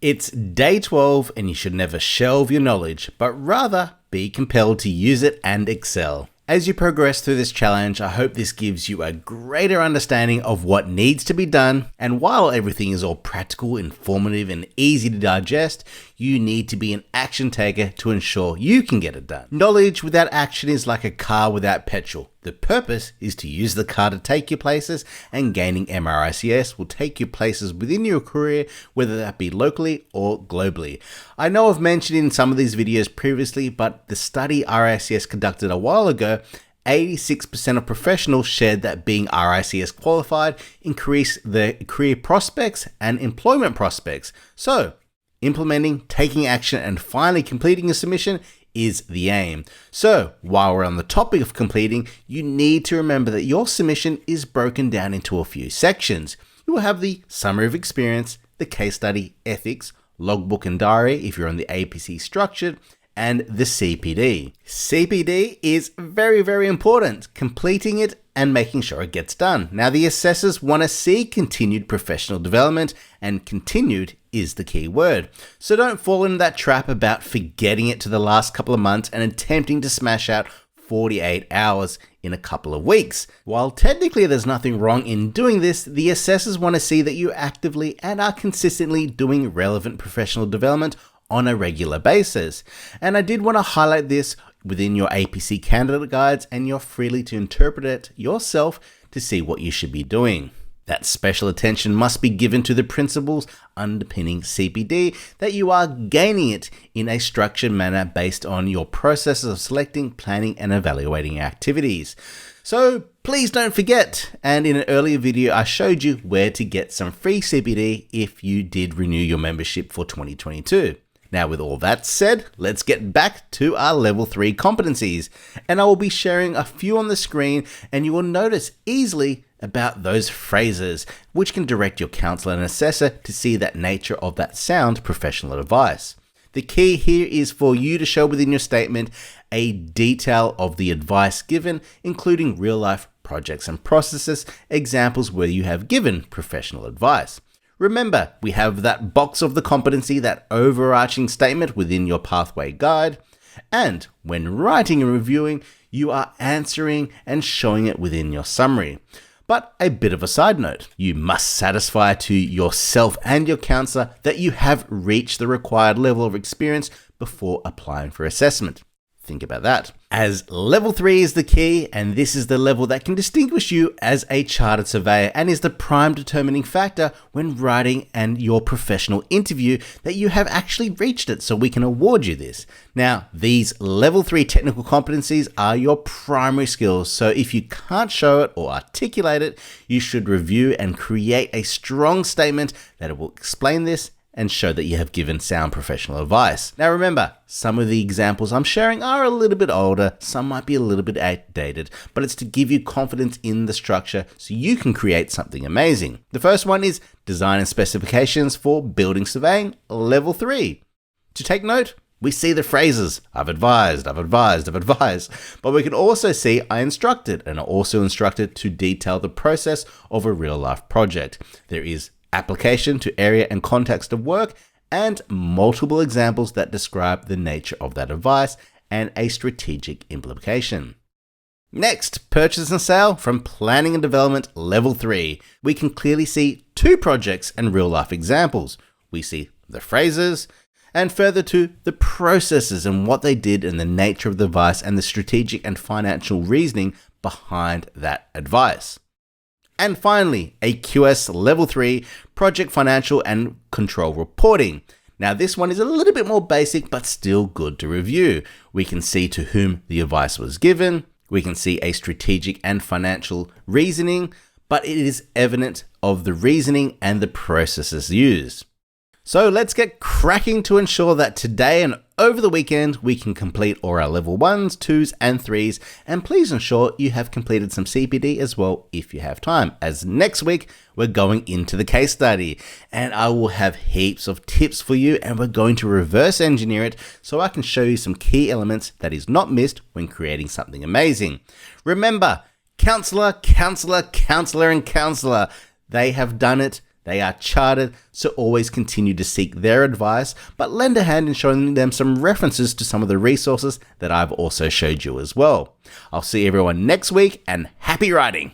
It's day 12 and you should never shelve your knowledge, but rather be compelled to use it and excel. As you progress through this challenge, I hope this gives you a greater understanding of what needs to be done, and while everything is all practical, informative, and easy to digest, you need to be an action taker to ensure you can get it done. Knowledge without action is like a car without petrol. The purpose is to use the car to take you places, and gaining RICS will take you places within your career, whether that be locally or globally. I know I've mentioned in some of these videos previously, but the study RICS conducted a while ago, 86% of professionals shared that being RICS qualified increased their career prospects and employment prospects. So, implementing, taking action, and finally completing a submission is the aim. So, while we're on the topic of completing, you need to remember that your submission is broken down into a few sections. You will have the summary of experience, the case study, ethics, logbook and diary if you're on the APC structured, and the CPD. CPD is very, very important, completing it and making sure it gets done. Now, the assessors want to see continued professional development, and continued is the key word. So don't fall into that trap about forgetting it to the last couple of months and attempting to smash out 48 hours in a couple of weeks. While technically there's nothing wrong in doing this, the assessors want to see that you actively and are consistently doing relevant professional development on a regular basis. And I did want to highlight this within your APC candidate guides, and you're freely to interpret it yourself to see what you should be doing. That special attention must be given to the principles underpinning CPD, that you are gaining it in a structured manner based on your processes of selecting, planning, and evaluating activities. So please don't forget, and in an earlier video I showed you where to get some free CPD if you did renew your membership for 2022. Now, with all that said, let's get back to our level 3 competencies, and I will be sharing a few on the screen, and you will notice easily about those phrases which can direct your counselor and assessor to see that nature of that sound professional advice. The key here is for you to show within your statement a detail of the advice given, including real life projects and processes, examples where you have given professional advice. Remember, we have that box of the competency, that overarching statement within your pathway guide. And when writing and reviewing, you are answering and showing it within your summary. But a bit of a side note, you must satisfy to yourself and your counsellor that you have reached the required level of experience before applying for assessment. Think about that. As level 3 is the key, and this is the level that can distinguish you as a chartered surveyor and is the prime determining factor when writing and your professional interview that you have actually reached it, so we can award you this. Now, these level 3 technical competencies are your primary skills, so if you can't show it or articulate it, you should review and create a strong statement that will explain this and show that you have given sound professional advice. Now remember, some of the examples I'm sharing are a little bit older, some might be a little bit outdated, but it's to give you confidence in the structure so you can create something amazing. The first one is design and specifications for building surveying, level 3. To take note, we see the phrases, I've advised, I've advised, I've advised, but we can also see I instructed, and are also instructed to detail the process of a real life project. There is application to area and context of work, and multiple examples that describe the nature of that advice and a strategic implication. Next, purchase and sale from planning and development, level 3. We can clearly see 2 projects and real life examples. We see the phrases, and further to the processes and what they did and the nature of the advice and the strategic and financial reasoning behind that advice. And finally, a QS level 3 project financial and control reporting. Now this one is a little bit more basic, but still good to review. We can see to whom the advice was given. We can see a strategic and financial reasoning, but it is evident of the reasoning and the processes used. So let's get cracking to ensure that today and over the weekend we can complete all our level 1s, 2s and 3s, and please ensure you have completed some CPD as well if you have time, as next week we're going into the case study and I will have heaps of tips for you, and we're going to reverse engineer it so I can show you some key elements that is not missed when creating something amazing. Remember, counselor, counselor, counselor and counselor, they have done it. They are chartered, so always continue to seek their advice, but lend a hand in showing them some references to some of the resources that I've also showed you as well. I'll see everyone next week, and happy writing!